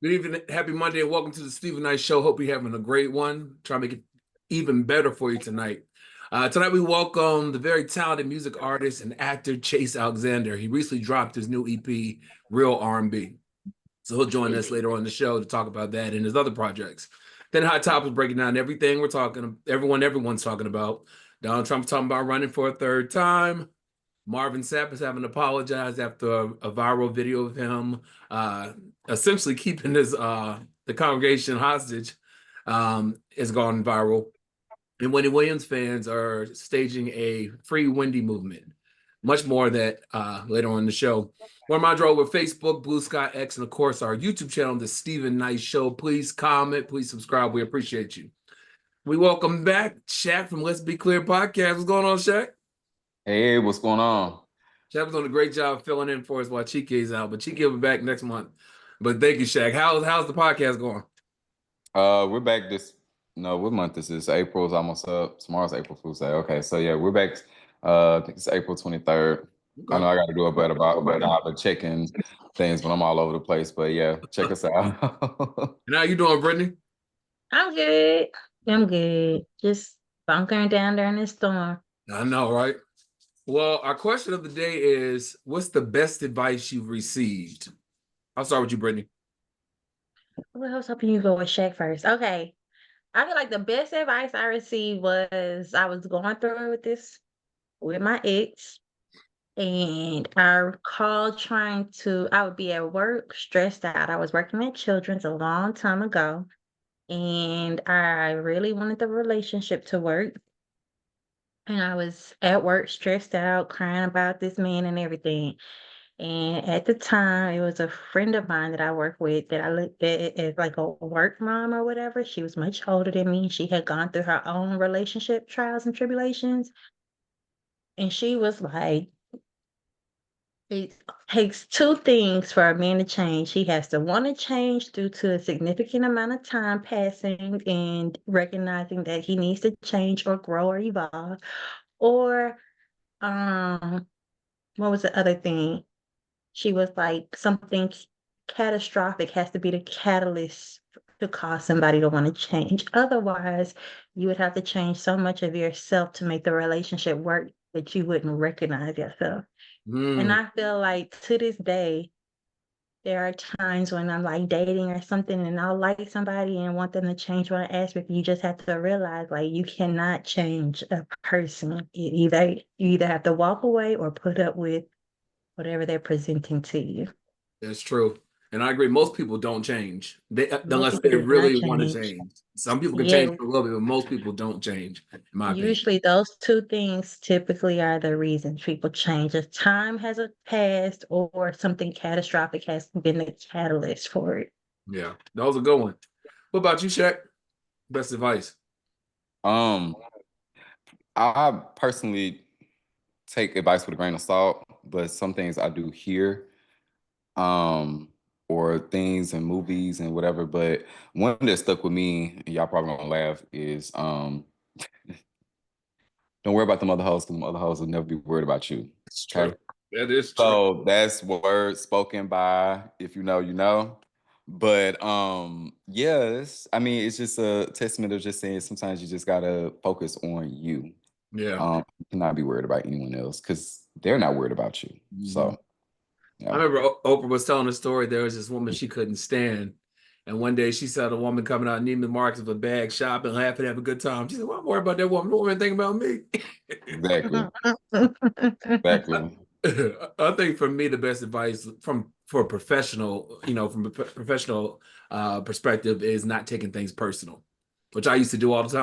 Good evening, happy Monday, and welcome to the Stephen Knight Show. Hope you're having a great one. Try to make it even better for you tonight. Tonight we welcome the very talented music artist and actor Chase Alexander. He recently dropped his new EP, RHOA R&B. So he'll join us later on the show to talk about that and his other projects. Then Hot Topics breaking down everything everyone's talking about. Donald Trump's talking about running for a third time. Marvin Sapp is having apologized after a viral video of him essentially keeping the congregation hostage. Has gone viral. And Wendy Williams fans are staging a free Wendy movement. Much more of that later on in the show. We're on my draw with Facebook, Blue Sky X, and of course our YouTube channel, The Stephen Knight Show. Please comment, please subscribe. We appreciate you. We welcome back Shaq from Let's Be Clear podcast. What's going on, Shaq? Hey, what's going on? Shaq was doing a great job filling in for us while Chike's out, but Chike will be back next month. But thank you, Shaq. How's the podcast going? We're back what month is this? April's almost up. Tomorrow's April Fool's Day. Okay, so yeah, we're back. I think it's April 23rd. Okay. I know I got to do a better about the checking things when I'm all over the place, but yeah, check us out. And how you doing, Brittany? I'm good. I'm good. Just bunkering down there in this storm. I know, right? Well, our question of the day is, what's the best advice you've received? I'll start with you, Brittany. Well, I was hoping you go with Shaq first. Okay. I feel like the best advice I received was I was going through with my ex, and I recalled I would be at work stressed out. I was working at Children's a long time ago, and I really wanted the relationship to work. And I was at work stressed out, crying about this man and everything. And at the time, it was a friend of mine that I work with that I looked at as like a work mom or whatever. She was much older than me. She had gone through her own relationship trials and tribulations. And she was like, it takes two things for a man to change. He has to want to change due to a significant amount of time passing and recognizing that he needs to change or grow or evolve. Or what was the other thing? She was like, something catastrophic has to be the catalyst to cause somebody to want to change. Otherwise, you would have to change so much of yourself to make the relationship work that you wouldn't recognize yourself. And I feel like to this day, there are times when I'm like dating or something and I'll like somebody and want them to change one aspect. You just have to realize like you cannot change a person. You either have to walk away or put up with whatever they're presenting to you. That's true. And I agree. Most people don't change unless they really want to change. Some people can change for a little bit, but most people don't change, in my opinion. Usually those two things typically are the reasons people change. If time has passed or something catastrophic has been the catalyst for it. Yeah, that was a good one. What about you, Shaq? Best advice? I personally take advice with a grain of salt, but some things I do hear. Or things in movies and whatever. But one that stuck with me, and y'all probably gonna laugh, is don't worry about them other hoes, because them other hoes will never be worried about you. It's true. That is true. So that's words spoken by, if you know, you know. But yes, I mean, it's just a testament of just saying sometimes you just gotta focus on you. Yeah. You cannot be worried about anyone else because they're not worried about you. Mm-hmm. So yeah. I remember Oprah was telling a story. There was this woman she couldn't stand. And one day she saw the woman coming out of Neiman Marcus with a bag, shopping, laughing, having a good time. She said, well, I'm worried about that woman. No woman think about me. Exactly. Exactly. I think for me, the best advice for a professional, from a professional perspective is not taking things personal, which I used to do all the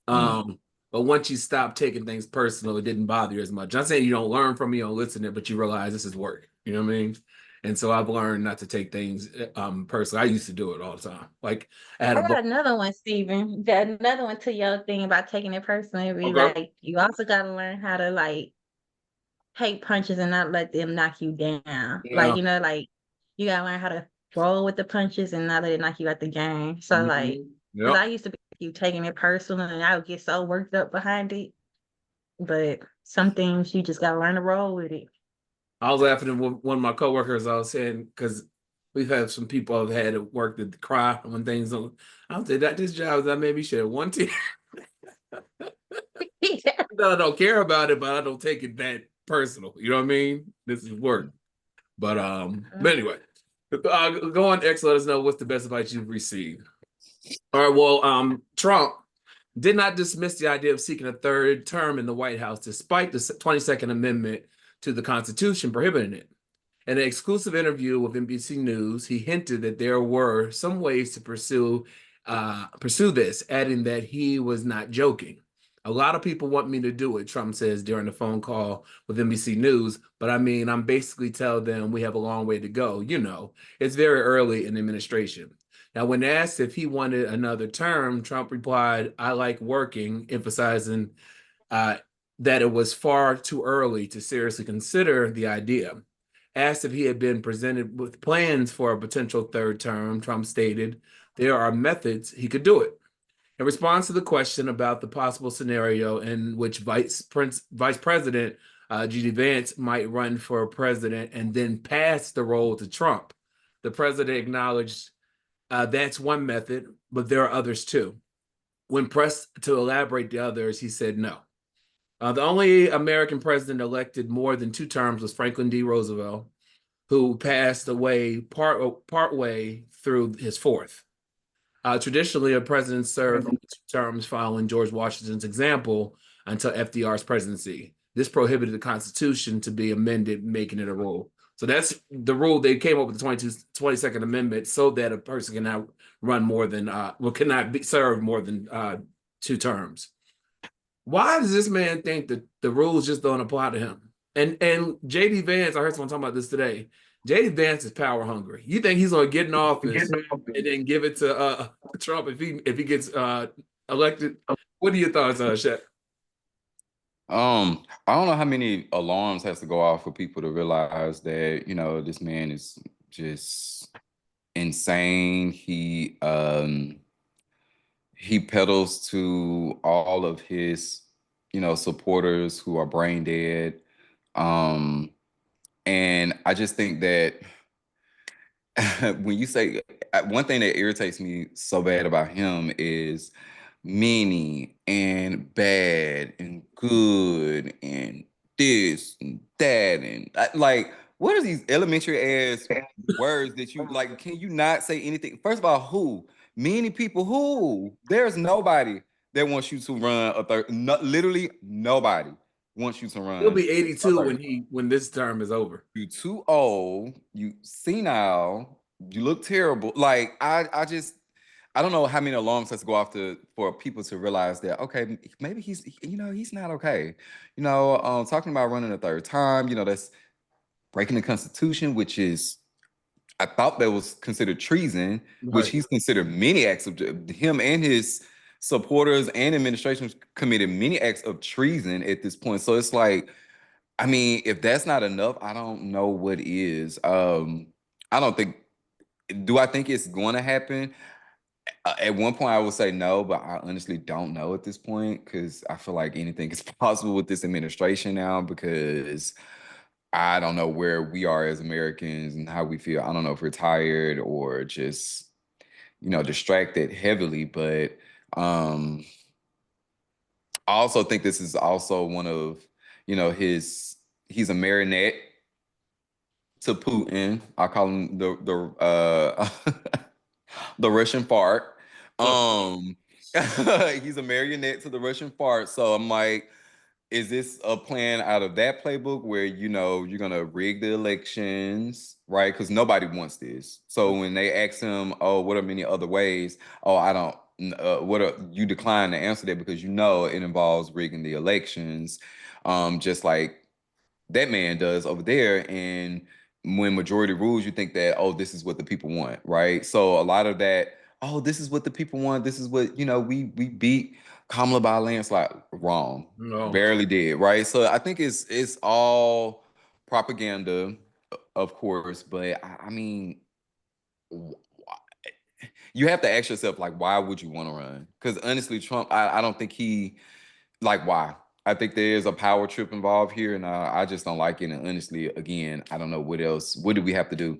time. But once you stop taking things personal, it didn't bother you as much. I'm not saying you don't learn from me, you don't listen to it, but you realize this is work. You know what I mean? And so I've learned not to take things personally. I used to do it all the time. Like I got another one, Stephen. Got another one to your thing about taking it personally. Okay. Like you also got to learn how to like take punches and not let them knock you down. Yeah. Like like you gotta learn how to roll with the punches and not let it knock you out the game. So because I used to be taking it personal and I would get so worked up behind it. But some things you just gotta learn to roll with it. I was laughing at one of my coworkers. I was saying, because We've had some people have had to work that cry when things don't. I'll say that this job that maybe should have one team. I don't care about it, but I don't take it that personal. You know what I mean? This is work. But anyway, go on X. Let us know what's the best advice you've received. All right. Well, Trump did not dismiss the idea of seeking a third term in the White House, despite the 22nd Amendment to the Constitution prohibiting it. In an exclusive interview with NBC News, he hinted that there were some ways to pursue this, adding that he was not joking. A lot of people want me to do it, Trump says during the phone call with NBC News, but I mean, I'm basically telling them we have a long way to go. You know, it's very early in the administration. Now, when asked if he wanted another term, Trump replied, "I like working," emphasizing that it was far too early to seriously consider the idea. Asked if he had been presented with plans for a potential third term, Trump stated, "There are methods he could do it." In response to the question about the possible scenario in which Vice President J.D. Vance might run for president and then pass the role to Trump, the president acknowledged that's one method, but there are others too. When pressed to elaborate the others, he said no. The only American president elected more than 2 terms was Franklin D. Roosevelt, who passed away partway through his 4th. Traditionally, a president served 2 terms following George Washington's example until FDR's presidency. This prohibited the Constitution to be amended, making it a rule. So that's the rule. They came up with the 22nd Amendment so that a person cannot run more than, cannot be served more than 2 terms. Why does this man think that the rules just don't apply to him? And J.D. Vance, I heard someone talking about this today. J.D. Vance is power hungry. You think he's going to get in office and then give it to Trump if he gets elected? What are your thoughts on Shaq? I don't know how many alarms has to go off for people to realize that, you know, this man is just insane. He peddles to all of his, you know, supporters who are brain dead. And I just think that when you say, one thing that irritates me so bad about him is many and bad and good and this and that and like, what are these elementary ass words that you like? Can you not say anything? First of all, who? Many people who? There's nobody that wants you to run a third. No, literally nobody wants you to run. He'll be 82 when this term is over. You too old, you senile, you look terrible. Like I don't know how many alarms has to go off for people to realize that, okay, maybe he's not okay. You know, talking about running a third time, you know, that's breaking the Constitution, which is, I thought that was considered treason, which he's considered many acts of, him and his supporters and administration committed many acts of treason at this point. So it's like, I mean, if that's not enough, I don't know what is. I don't think, do I think it's going to happen? At one point, I would say no, but I honestly don't know at this point because I feel like anything is possible with this administration now because I don't know where we are as Americans and how we feel. I don't know if we're tired or just, you know, distracted heavily, but I also think this is also one of, you know, he's a marionette to Putin. I call him the the Russian fart. He's a marionette to the Russian fart. So I'm like, is this a plan out of that playbook where, you know, you're gonna rig the elections, right? Because nobody wants this. So when they ask him, oh, what are many other ways? Oh, I don't. You decline to answer that because you know it involves rigging the elections, just like that man does over there. And when majority rules, you think that, oh, this is what the people want, right? So a lot of that, oh, this is what the people want. This is what, you know, we beat Kamala by a landslide. Wrong. No. Barely did, right? So I think it's all propaganda, of course, but I mean, you have to ask yourself, like, why would you want to run? Because honestly, Trump, I don't think why? I think there is a power trip involved here, and I just don't like it. And honestly, again, I don't know what else. What do we have to do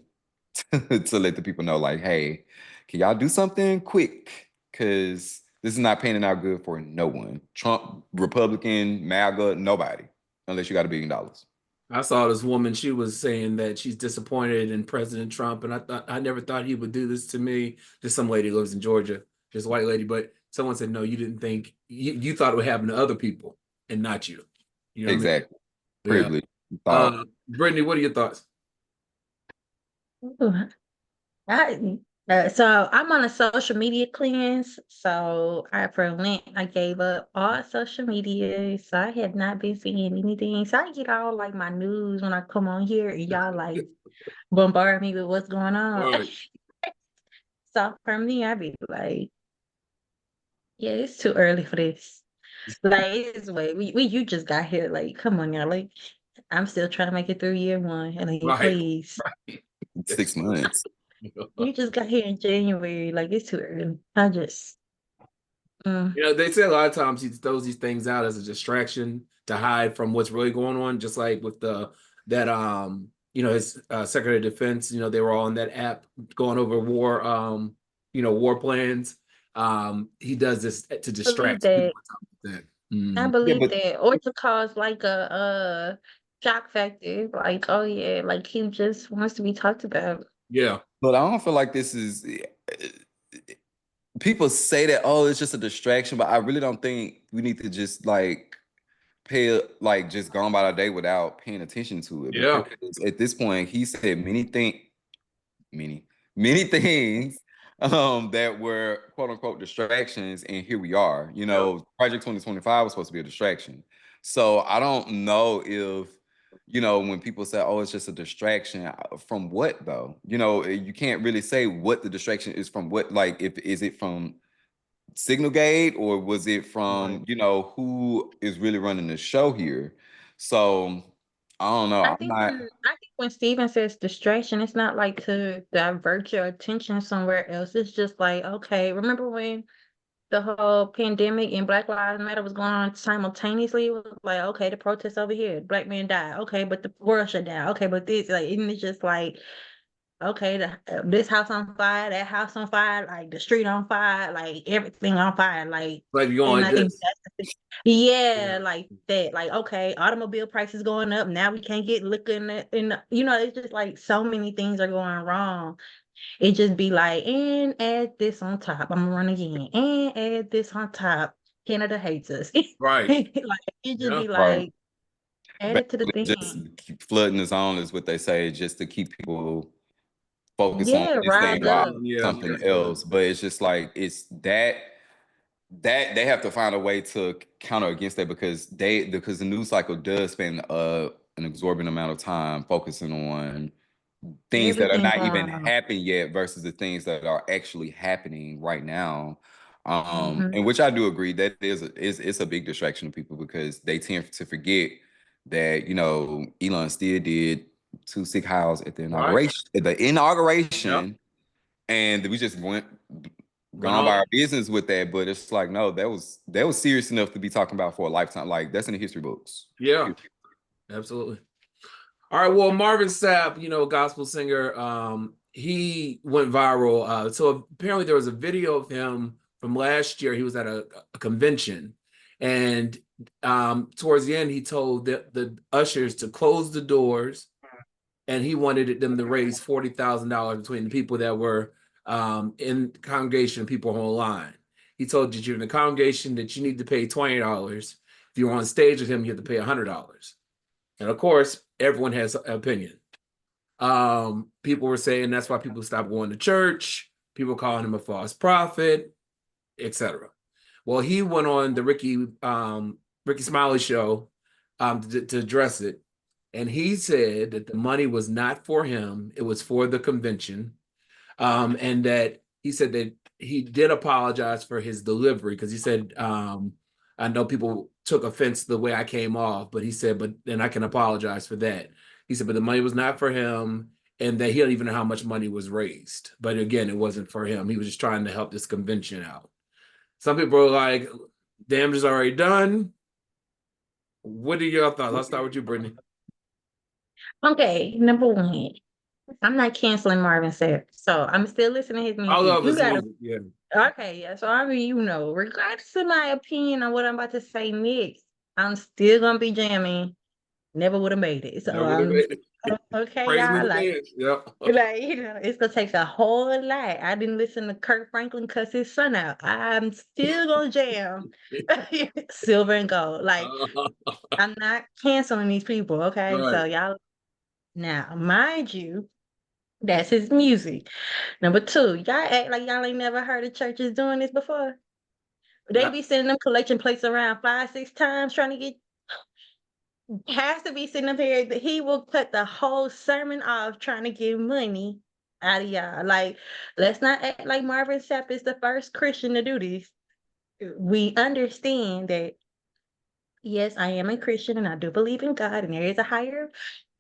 to let the people know, like, hey, can y'all do something quick? Because this is not panning out good for no one. Trump, Republican, MAGA, nobody, unless you got $1 billion. I saw this woman, she was saying that she's disappointed in President Trump, and I never thought he would do this to me. Just some lady who lives in Georgia, just a white lady, but someone said, no, you didn't think, you thought it would happen to other people and not you. You know what Exactly. I mean? Privilege. Yeah. Brittany, what are your thoughts? Ooh, so I'm on a social media cleanse. So for Lent, I gave up all social media. So I had not been seeing anything. So I get all like my news when I come on here and y'all like bombard me with what's going on. Right. So for me, I be like, yeah, it's too early for this. Like it's way we you just got here. Like, come on now. Like I'm still trying to make it through year one. And like, Right. please. Right. 6 months. You just got here in January. Like it's too early. I just You know, they say a lot of times he throws these things out as a distraction to hide from what's really going on. Just like with his Secretary of Defense, they were all on that app going over war, war plans. He does this to believe distract people. that. That. I Yeah, believe but that. Or to cause like a shock factor. Like, oh yeah, like he just wants to be talked about. Yeah. but I don't feel like this is people say that, oh, it's just a distraction, but I really don't think we need to just like just go on about our day without paying attention to it. Yeah. Because at this point, he said many, many things that were quote unquote distractions, and here we are. Yeah. Project 2025 was supposed to be a distraction. So I don't know if, when people say, oh, it's just a distraction, from what though? You can't really say what the distraction is from. What, like, if is it from Signalgate, or was it from, who is really running the show here? So I don't know. I I'm think not. when Steven says distraction, it's not like to divert your attention somewhere else. It's just like, okay, remember when the whole pandemic and Black Lives Matter was going on simultaneously? It was like, okay, the protests over here, black men died. Okay, but the world shut down. Okay, but this, like, and it's just like, okay, this house on fire, that house on fire, like the street on fire, like everything on fire, like, Like you going and like I think this. yeah, like that, like okay, automobile prices going up. Now we can't get liquor it's just like so many things are going wrong. It just be like, and add this on top. I'm gonna run again, and add this on top. Canada hates us. Right. Like it just Yeah. be Right. like, add it to the Basically, just thing. keep flooding the zone is what they say, just to keep people focused on Yeah, this thing riled while up. Yeah. something else. But it's just like it's that they have to find a way to counter against that, because the news cycle does spend an exorbitant amount of time focusing on things that are Everything not going even on. happening yet versus the things that are actually happening right now. Mhm. And which I do agree that it's a big distraction to people, because they tend to forget that Elon still did 2 sick house at the Right. Yeah. inauguration, and we just went Went gone on. by our business with that. But it's like, no, that was serious enough to be talking about for a lifetime. Like, that's in the history books. Yeah. Absolutely. All right. Well, Marvin Sapp, gospel singer, he went viral. So apparently there was a video of him from last year. He was at a convention, and towards the end, he told the ushers to close the doors, and he wanted them to raise $40,000 between the people that were in the congregation and people online. He told you you're in the congregation that you need to pay $20. If you're on stage with him, you have to pay $100. And of course, everyone has an opinion. People were saying that's why people stopped going to church. People calling him a false prophet, etc. Well, he went on the Ricky Smiley show to address it, and he said that the money was not for him; it was for the convention, and that he said that he did apologize for his delivery, because he said, I know people took offense to the way I came off, but he said, but then I can apologize for that. He said, but the money was not for him, and that he don't even know how much money was raised. But again, it wasn't for him. He was just trying to help this convention out. Some people are like, damage is already done. What are your thoughts? I'll start with you, Brittany. Okay, number one. I'm not canceling Marvin Sapp, so I'm still listening to his I music. love You his gotta, music. Yeah. okay, yeah. So I mean, regardless of my opinion on what I'm about to say next, I'm still gonna be jamming. Never would have made it. So Never would have made it. okay, Praise me y'all. in advance. Yep. It's gonna take a whole lot. I didn't listen to Kurt Franklin cuss his son out. I'm still gonna jam silver and gold. Like I'm not canceling these people, okay? Right. So y'all now, mind you, that's his music. Number two, y'all act like y'all ain't never heard of churches doing this before. They be sending them collection plates around 5, 6 times trying to get has to be sitting up here that he will cut the whole sermon off trying to get money out of y'all. Like, let's not act like Marvin Sapp is the first Christian to do this. We understand that, yes, I am a Christian and I do believe in God and there is a higher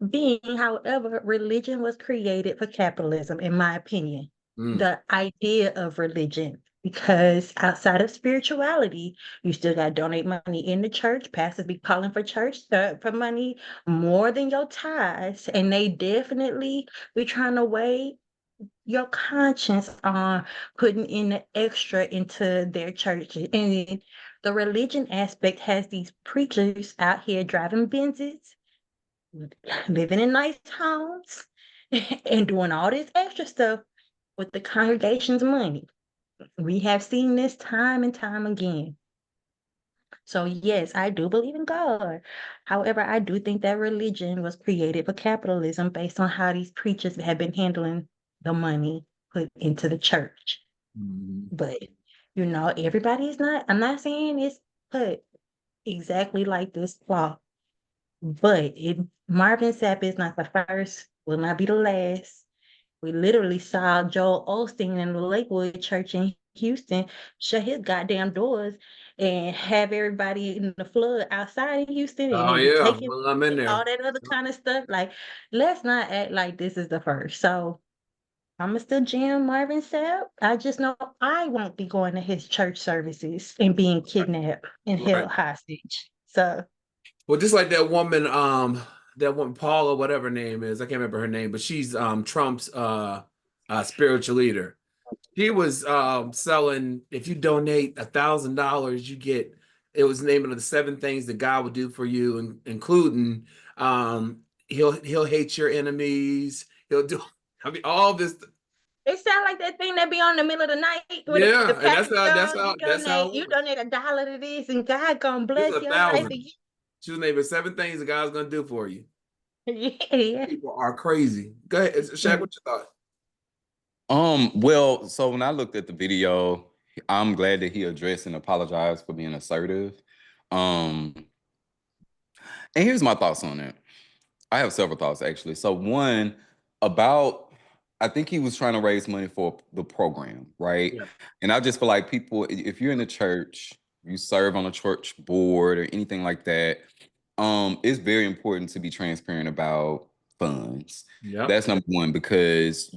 being. However, religion was created for capitalism, in my opinion. Mm. The idea of religion, because outside of spirituality, you still got to donate money in the church. Pastors be calling for church for money more than your tithes, and they definitely be trying to weigh your conscience on putting in the extra into their churches. And the religion aspect has these preachers out here driving Benzes, living in nice homes, and doing all this extra stuff with the congregation's money. We have seen this time and time again. So, yes, I do believe in God. However, I do think that religion was created for capitalism based on how these preachers have been handling the money put into the church. Mhm. But, everybody is not, I'm not saying it's put exactly like this cloth, but Marvin Sapp is not the first, will not be the last. We literally saw Joel Osteen in the Lakewood Church in Houston shut his goddamn doors and have everybody in the flood outside in Houston and Oh then be yeah, taking well, I'm in there. all that other kind of stuff. Like, let's not act like this is the first. So I'ma still jam Marvin Sapp. I just know I won't be going to his church services and being kidnapped and Right. held hostage. So Well, just like that one Paula, whatever her name is, I can't remember her name, but she's Trump's spiritual leader. He was selling, if you donate $1,000, you get, it was naming of the 7 things that God would do for you, including he'll hate your enemies. He'll do, I mean, all this. it sounds like that thing that be on the middle of the night when the Yeah, and package that's gone. how that's how it You was. donate $1 to this, and God gonna It's bless a your life thousand. again. She was naming 7 things that God's gonna do for you. Yeah. People are crazy. Go ahead, Shaq. What you thought? Well, so when I looked at the video, I'm glad that he addressed and apologized for being assertive. Um, and here's my thoughts on it. I have several thoughts actually. So one about I think he was trying to raise money for the program, right? Yeah. And I just feel like people, if you're in the church, you serve on a church board or anything like that, it's very important to be transparent about funds. Yep. That's number one because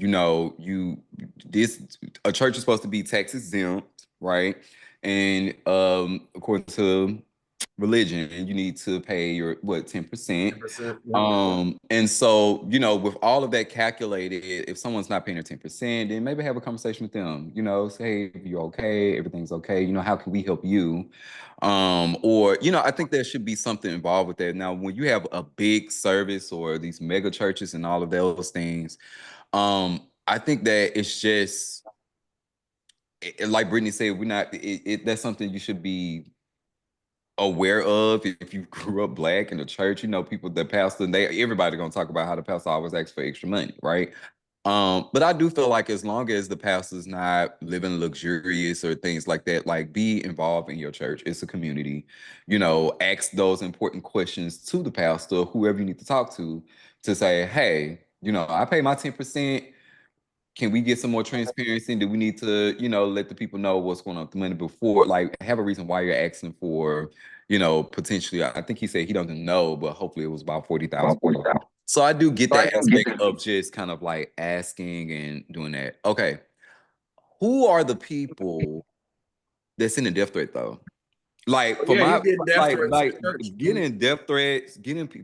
this a church is supposed to be tax exempt, right? And according to religion, you need to pay your 10%. 10%. Yep. And so, with all of that calculated, if someone's not paying their 10%, then maybe have a conversation with them, say, hey, you okay, everything's okay, how can we help you? Or, I think there should be something involved with that. Now, when you have a big service or these mega churches and all of those things, I think that it's just like Brittany said, we're not that's something you should be aware of if you grew up black in the church. People, the pastor, everybody gonna talk about how the pastor always asks for extra money, right? But I do feel like as long as the pastor's not living luxurious or things like that, like be involved in your church. It's a community. Ask those important questions to the pastor, whoever you need to talk to say, hey, I pay my 10%. Can we get some more transparency? Do we need to, let the people know what's going on with the money before, like have a reason why you're asking for, potentially, I think he said he doesn't know, but hopefully it was about 40,000. So I do get that aspect of just kind of like asking and doing that. Okay. Who are the people that's sending death threat though? Like But for yeah, my he's getting death threats in like the church. getting death threats,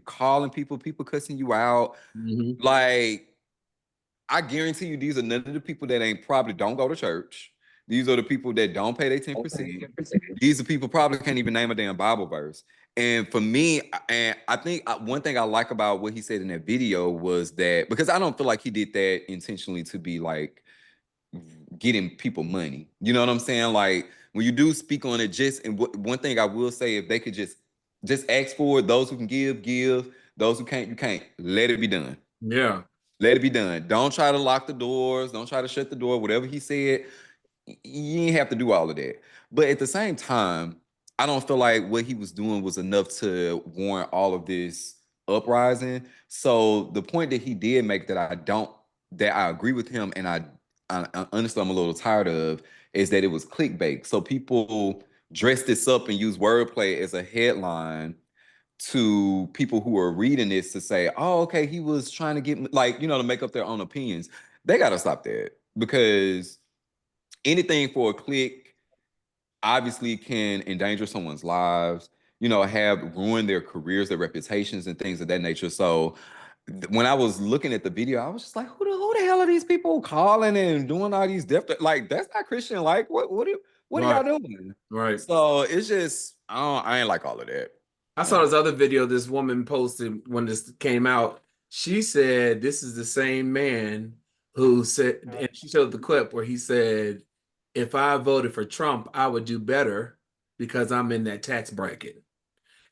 calling people cussing you out, Mhm. like I guarantee you, these are none of the people that ain't probably don't go to church. These are the people that don't pay their 10%. These are people probably can't even name a damn Bible verse. And for me, and I think one thing I like about what he said in that video was that, because I don't feel like he did that intentionally to be like getting people money. You know what I'm saying? Like when you do speak on it, just and one thing I will say, if they could just ask for it, those who can give, those who can't, you can't. Let it be done. Yeah. Let it be done. Don't try to lock the doors. Don't try to shut the door. Whatever he said, you ain't have to do all of that. But at the same time, I don't feel like what he was doing was enough to warrant all of this uprising. So the point that he did make that I agree with him, and I honestly I'm a little tired of, is that it was clickbait. So people dressed this up and use wordplay as a headline to people who are reading this to say, oh, okay, he was trying to get, like, to make up their own opinions. They got to stop that, because anything for a click obviously can endanger someone's lives, have ruined their careers, their reputations, and things of that nature. So when I was looking at the video, I was just like, who the hell are these people calling and doing all these different, like, that's not Christian. Like, what are y'all doing? Right. So it's just, I ain't like all of that. I saw this other video this woman posted when this came out. She said this is the same man who said, and she showed the clip where he said, if I voted for Trump, I would do better because I'm in that tax bracket.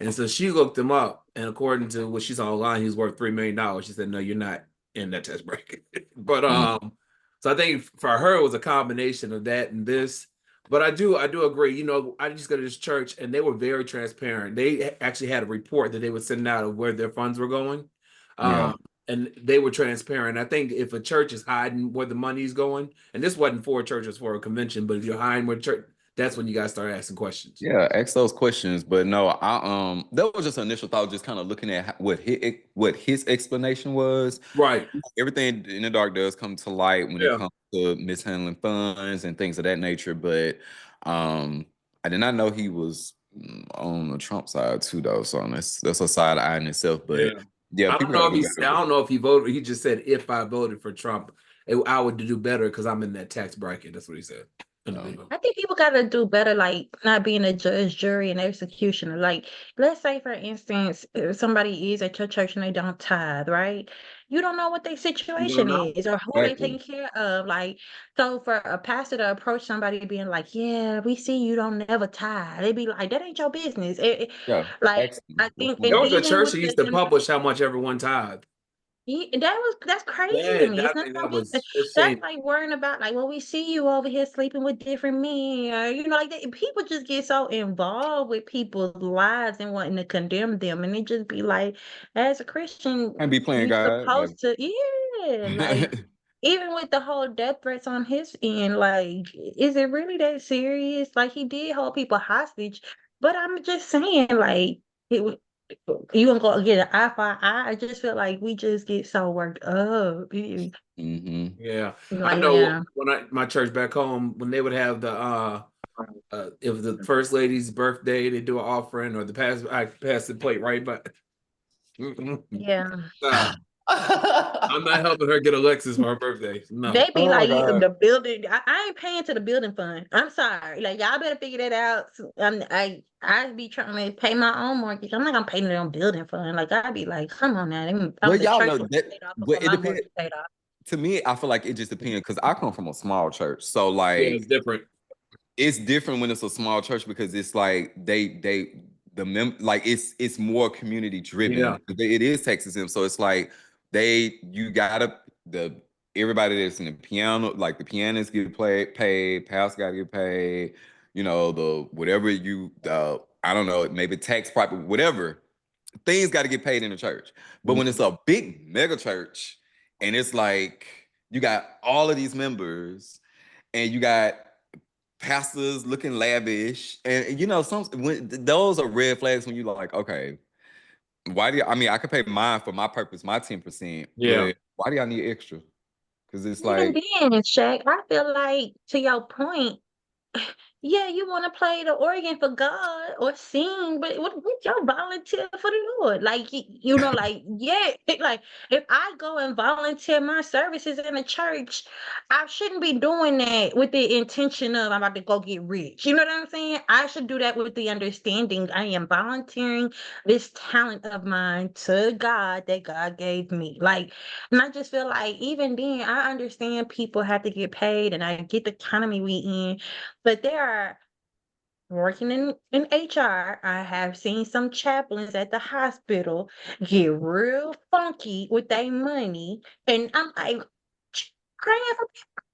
And so she looked him up, and according to what she saw online, he's worth $3 million. She said, no, you're not in that tax bracket. But so I think for her it was a combination of that and this. But I do agree. I just go to this church and they were very transparent. They actually had a report that they would send out of where their funds were going. Yeah. And they were transparent. I think if a church is hiding where the money's going, and this wasn't for a church, it was for a convention, but if you're hiding where church, that's when you got to start asking questions. Yeah, ask those questions. But no, that was just an initial thought, just kind of looking at what his explanation was. Right. Everything in the dark does come to light when it comes to mishandling funds and things of that nature. But I did not know he was on the Trump side too, though. So that's a side eye in itself. But yeah, I don't know if he voted. He just said, if I voted for Trump, I would do better because I'm in that tax bracket. That's what he said. I think people gotta do better, like not being a judge, jury, and executioner. Like, let's say, for instance, if somebody is at your church and they don't tithe, right? You don't know what their situation is or who they taking care of. Like, so for a pastor to approach somebody being like, "Yeah, we see you don't never tithe," they be like, "That ain't your business." Like, I think, and there was a even church with that used to publish how much everyone tithed. that's crazy to me. That's That's like worrying about, like, well, we see you over here sleeping with different men, or like that. People just get so involved with people's lives and wanting to condemn them, and it just be like, as a Christian, and be playing you're God. supposed to, like. Even with the whole death threats on his end, like, is it really that serious? Like, he did hold people hostage, but I'm just saying, like, you gonna go get an eye for an eye? I just feel like we just get so worked up. Yeah, Like, I know when my church back home, when they would have the it was the first lady's birthday, they do an offering, or I pass the plate right, but yeah. I'm not helping her get a Lexus for her birthday. No. They be like, the building. I ain't paying to the building fund. I'm sorry. Like, y'all better figure that out. I be trying to pay my own mortgage. I'm not gonna pay no building fund. Like, I be like, come on now. Well, The y'all church know was that, paid off but before it my depends. mortgage paid off. To me, I feel like it just depends, because I come from a small church, so like it's different. It's different when it's a small church, because it's like it's more community driven. Yeah. It is Texas, so it's like everybody that's in the piano, like the pianists get paid, pastors gotta get paid, the whatever I don't know, maybe tax property, whatever, things got to get paid in the church. But when it's a big mega church and it's like you got all of these members and you got pastors looking lavish, and those are red flags when you like, okay, I could pay mine for my purpose, my 10%, but why do y'all need extra? Because it's like, Even then, Shaq, I feel like, to your point, yeah, you want to play the organ for God or sing, but what your volunteer for the Lord? Like, like, yeah, like if I go and volunteer my services in a church, I shouldn't be doing that with the intention of I'm about to go get rich. You know what I'm saying? I should do that with the understanding I am volunteering this talent of mine to God that God gave me. Like, and I just feel like even then, I understand people have to get paid, and I get the economy we in. But there are working in HR, I have seen some chaplains at the hospital get real funky with their money. And I'm like, praying for people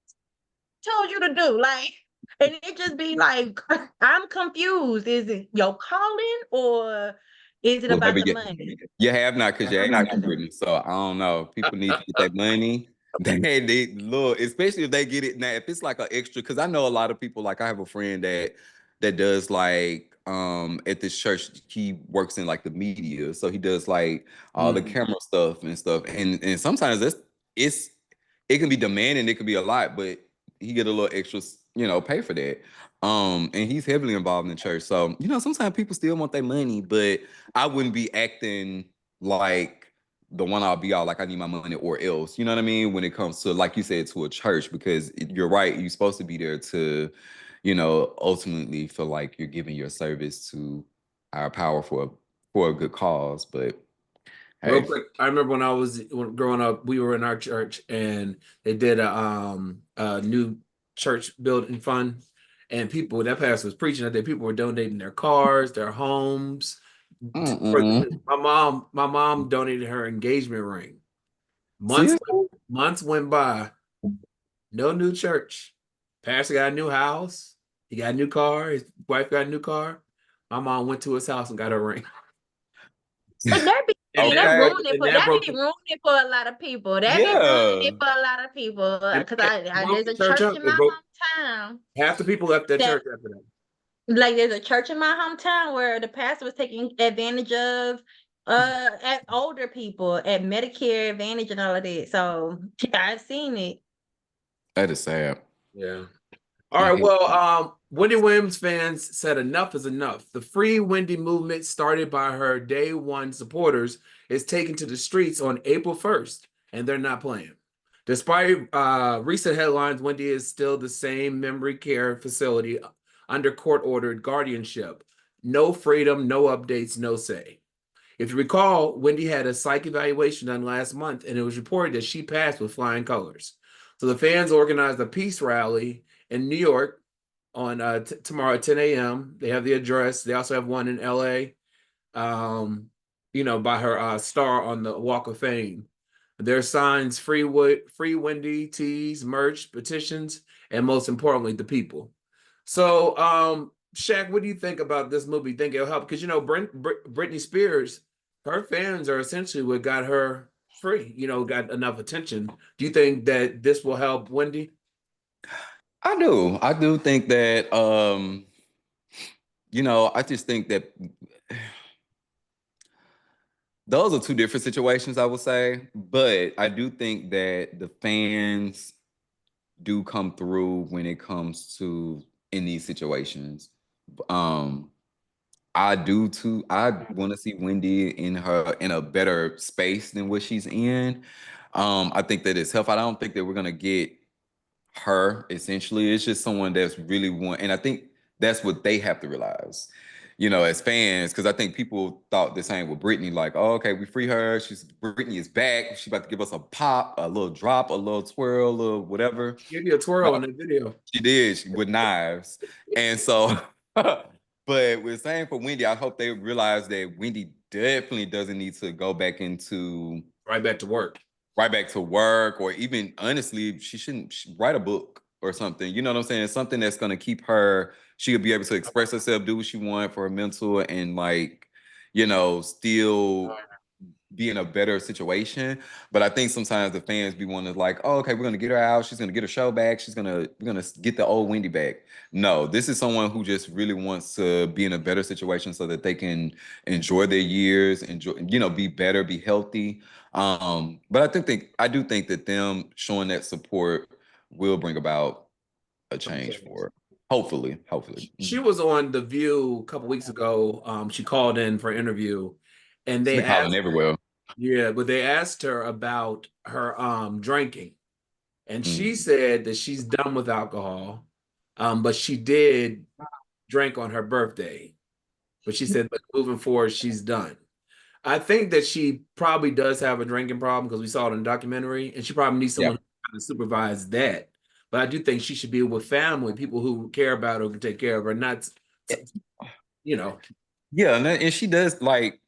told you to do. Like, and it just be like, I'm confused. Is it your calling or is it Well, about baby, the money? you have not because you asked not Brittany. So I don't know. People need to get that money. They look, especially if they get it now. If it's like an extra, because I know a lot of people. Like I have a friend that does like at this church. He works in like the media, so he does like all the camera stuff and stuff. And sometimes it can be demanding. It can be a lot, but he get a little extra, pay for that. And he's heavily involved in the church. So sometimes people still want their money, but I wouldn't be acting like the one I'll be all like I need my money or else. You know what I mean? When it comes to, like you said, to a church, because you're right, you're supposed to be there to, ultimately feel like you're giving your service to our power for a good cause. But Real hey, quick, I remember growing up, we were in our church and they did a new church building fund, and that pastor was preaching that day. People were donating their cars, their homes. My mom donated her engagement ring. Months seriously? months went by, no new church. Pastor got a new house. He got a new car. His wife got a new car. My mom went to his house and got her ring. But And that that Okay. broke ruined it and for that that broke be the ruining it for a lot of people. That be ruining Yeah. it for a lot of people. and Cause it broke there's the a church church up. in It my broke hometown half the people left that that church after that. like there's a church in my hometown where the pastor was taking advantage of at older people at Medicare Advantage and all of that. So I've seen it. That is sad. Yeah. All I right. hate. Well, Wendy Williams fans said enough is enough. The Free Wendy movement, started by her day one supporters, is taken to the streets on April 1st, and they're not playing. Despite recent headlines, Wendy is still the same memory care facility under court-ordered guardianship. No freedom, no updates, no say. If you recall, Wendy had a psych evaluation done last month, and it was reported that she passed with flying colors. So the fans organized a peace rally in New York on tomorrow at 10 a.m. They have the address. They also have one in LA, by her star on the Walk of Fame. There are signs, free Wendy, tees, merch, petitions, and most importantly, the people. So, Shaq, what do you think about this movie? Think it'll help? Because Britney Spears, her fans are essentially what got her free. Got enough attention. Do you think that this will help Wendy? I do. I do think that I just think that those are two different situations, I would say. But I do think that the fans do come through when it comes to in these situations. Um, I do too. I want to see Wendy in a better space than what she's in. I think that it's helpful. I don't think that we're gonna get her essentially. It's just someone that's really and I think that's what they have to realize, as fans, because I think people thought the same with Britney, like, oh, okay, we free her. Britney is back. She's about to give us a pop, a little drop, a little twirl, a little whatever. Give you a twirl in the video. She did with knives. And so, but we're saying for Wendy, I hope they realize that Wendy definitely doesn't need to go back into Right back to work. right back to work, or even honestly, she shouldn't write a book or something. You know what I'm saying? Something that's going to keep her, she'll be able to express herself, do what she wants for her mental, and like, still be in a better situation. But I think sometimes the fans be wanting to like, oh, okay, we're gonna get her out. She's gonna get her show back. We're gonna get the old Wendy back. No, this is someone who just really wants to be in a better situation so that they can enjoy their years, be better, be healthy. But I do think that them showing that support will bring about a change for her. Hopefully. She was on The View a couple weeks ago. She called in for an interview, and She's they been calling asked, everywhere. yeah, but they asked her about her drinking, and she Mm. said that she's done with alcohol, but she did drink on her birthday. But she said, but moving forward, she's done. I think that she probably does have a drinking problem because we saw it in the documentary, and she probably needs someone to supervise that. But I do think she should be with family, people who care about her, can take care of her, not, you know. Yeah, and she does, like,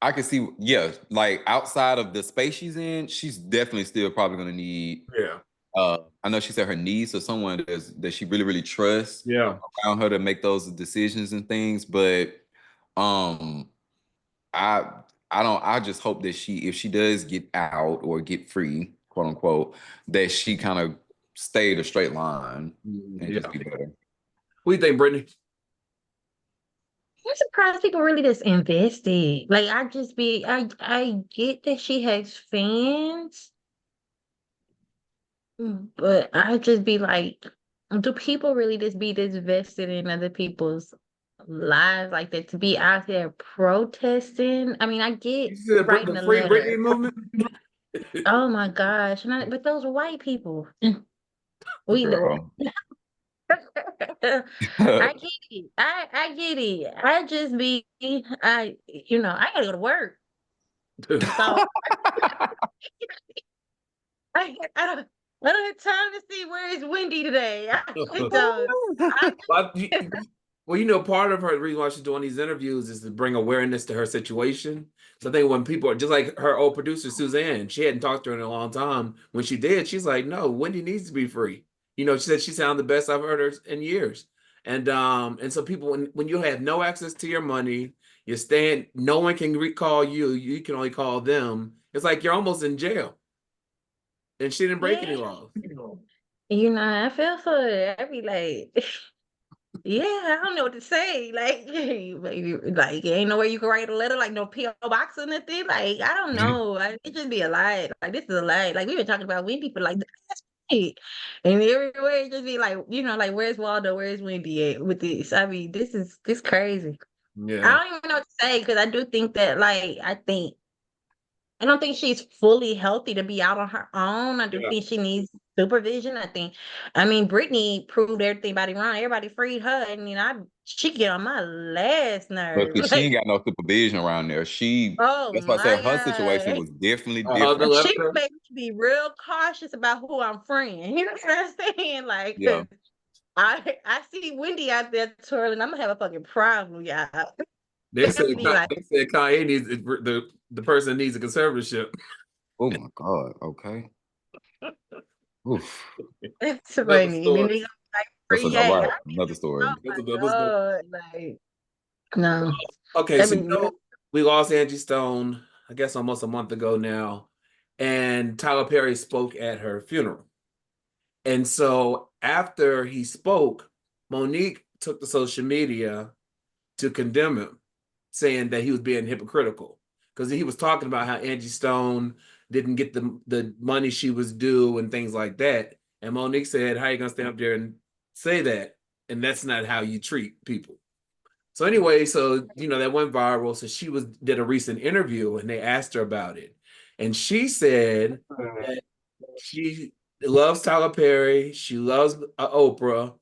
I can see, yeah, like outside of the space she's in, she's definitely still probably gonna need. Yeah. I know she said her niece or someone that she really, really trusts around her to make those decisions and things. But I I just hope that if she does get out or get free, quote unquote, that she kind of stay the straight line and just be better. What do you think, Brittany? I'm surprised people really just invested. Like I get that she has fans, but I just be like, do people really just be this vested in other people's lives like that to be out there protesting? I mean, I get You said writing the a Free letter. Britney movement? Oh my gosh. But those are white people. We Girl. I get it. I get it. I just be I gotta go to work. So I don't have time to see where is Wendy today. Well, part of her reason why she's doing these interviews is to bring awareness to her situation. So I think when people are just like her old producer, Suzanne, she hadn't talked to her in a long time. When she did, she's like, no, Wendy needs to be free. She said she sounded the best I've heard her in years. And so people, when you have no access to your money, you're staying, no one can recall you, you can only call them. It's like you're almost in jail. And she didn't break any laws. I feel for her. I be like, yeah, I don't know what to say. Like, like ain't no way you can write a letter, like no P.O. box or nothing. Like, I don't know. It just be a lie. Like, this is a lie. Like, we've been talking about Wendy for like that's right. And everywhere it just be like, like where's Waldo? Where's Wendy at with this? I mean, this crazy. Yeah. I don't even know what to say because I do think that I don't think she's fully healthy to be out on her own. I do think she needs supervision. Brittany proved everything wrong. Everybody freed her, and she get on my last nerve. But she ain't got no supervision around there. That's why I said her situation was definitely different. She made me be real cautious about who I'm friend. You know what I'm saying? Like, I see Wendy out there twirling. I'm gonna have a fucking problem, y'all. They said Kanye needs the person needs a conservatorship. Oh my God. Okay. Oof. It's funny. That's another story. That's another story. Like, no. Okay, so we lost Angie Stone, I guess almost a month ago now, and Tyler Perry spoke at her funeral. And so after he spoke, Monique took to social media to condemn him, saying that he was being hypocritical because he was talking about how Angie Stone didn't get the money she was due and things like that. And Monique said, how are you going to stand up there and say that? And that's not how you treat people. So anyway, that went viral. So she did a recent interview and they asked her about it. And she said that she loves Tyler Perry. She loves Oprah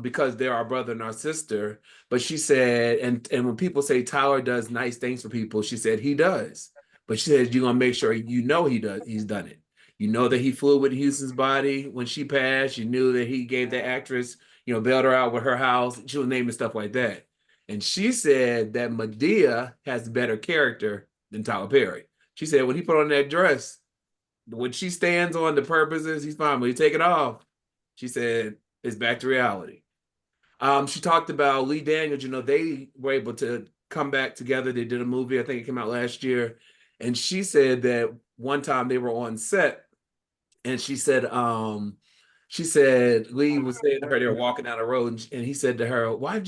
because they're our brother and our sister. But she said, and when people say Tyler does nice things for people, she said he does. But she said, you're going to make sure he does. He's done it. You know that he flew with Houston's body when she passed. You knew that he gave the actress, bailed her out with her house. She was naming stuff like that. And she said that Madea has better character than Tyler Perry. She said when he put on that dress, when she stands on the purposes, he's fine. When you take it off, she said it's back to reality. She talked about Lee Daniels. They were able to come back together. They did a movie. I think it came out last year. And she said that one time they were on set, and she said Lee was saying to her, they were walking down the road, and he said to her, why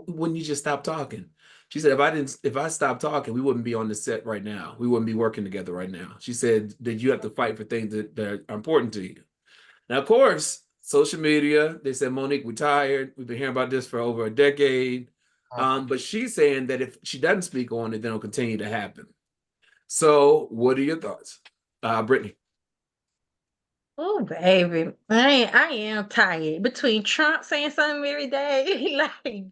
wouldn't you just stop talking? She said, if I stopped talking, we wouldn't be on the set right now. We wouldn't be working together right now. She said that you have to fight for things that are important to you. Now, of course, social media. They said Monique retired. We've been hearing about this for over a decade. But she's saying that if she doesn't speak on it, then it'll continue to happen. So what are your thoughts? Brittany. Oh, baby. I am tired. Between Trump saying something every day, like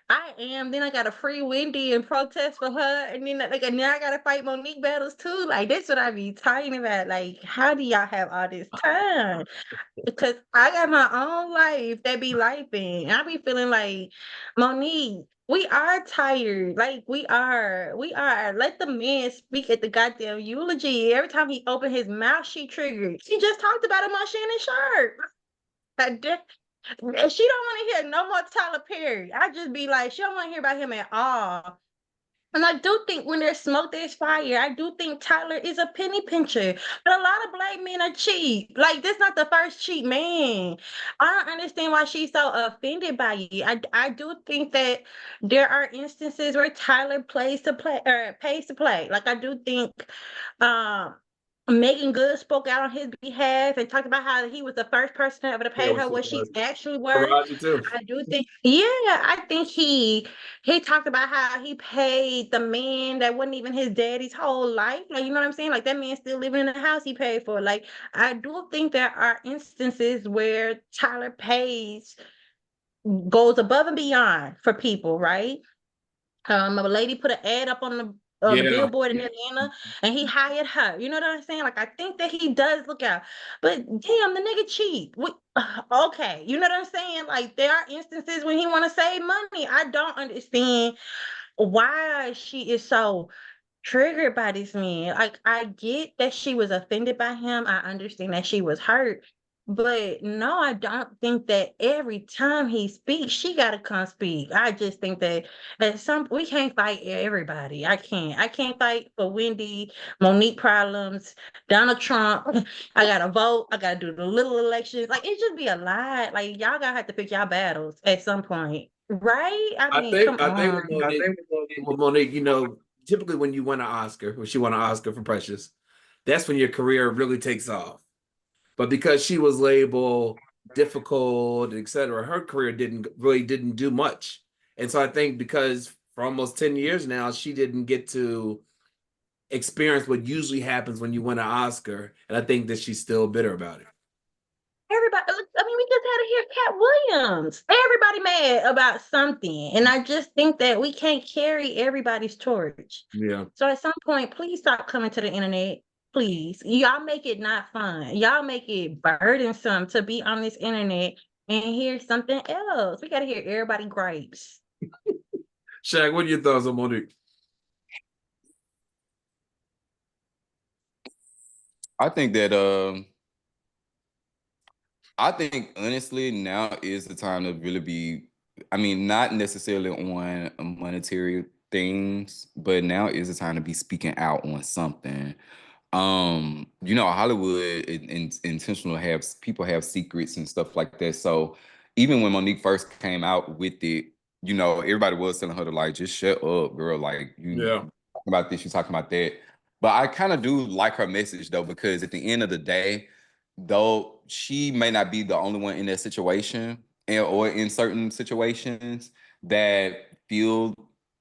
I am. Then I gotta free Wendy and protest for her. And then like now I gotta fight Monique battles too. Like that's what I be talking about. Like, how do y'all have all this time? Because I got my own life that be lifing. I be feeling like, Monique, we are tired. Like we are. We are. Let the man speak at the goddamn eulogy. Every time he opened his mouth, she triggered. She just talked about him on Shannon Sharp. She don't want to hear no more Tyler Perry. I just be like, she don't want to hear about him at all. And I do think when there's smoke, there's fire. I do think Tyler is a penny pincher. But a lot of black men are cheap. Like, this not the first cheap man. I don't understand why she's so offended by it. I do think that there are instances where Tyler plays to play or pays to play. Like, I do think um Megan Good spoke out on his behalf and talked about how he was the first person ever to pay her what she's actually worth. Roger too. I do think, yeah, I think he talked about how he paid the man that wasn't even his daddy's whole life. Like, you know what I'm saying? Like that man still living in the house he paid for. Like, I do think there are instances where Tyler goes above and beyond for people, right? A lady put an ad up on the billboard in Atlanta, and he hired her. You know what I'm saying? Like, I think that he does look out, but damn, the nigga cheat. Okay, you know what I'm saying? Like, there are instances when he want to save money. I don't understand why she is so triggered by this man. Like, I get that she was offended by him. I understand that she was hurt. But no, I don't think that every time he speaks, she gotta come speak. I just think that we can't fight everybody. I can't fight for Wendy, Monique problems, Donald Trump. I gotta vote. I gotta do the little elections. Like it just be a lot. Like y'all gotta have to pick y'all battles at some point, right? I mean, come I think on. with Monique, you know, typically when you win an Oscar, when she won an Oscar for Precious, that's when your career really takes off. But because she was labeled difficult, etc., her career didn't do much. And so I think because for almost 10 years now, she didn't get to experience what usually happens when you win an Oscar. And I think that she's still bitter about it. Everybody, I mean, we just had to hear Cat Williams. Everybody mad about something. And I just think that we can't carry everybody's torch. Yeah. So at some point, please stop coming to the internet. Please. Y'all make it not fun. Y'all make it burdensome to be on this internet and hear something else. We got to hear everybody gripes. Shaq, what are your thoughts on Monique? I think honestly now is the time to really be, I mean, not necessarily on monetary things, but now is the time to be speaking out on something. You know, Hollywood intentional people have secrets and stuff like that. So even when Monique first came out with it, you know, everybody was telling her to like just shut up, girl. Like you talking about this, you talking about that. But I kind of do like her message though, because at the end of the day, though she may not be the only one in that situation or in certain situations that feel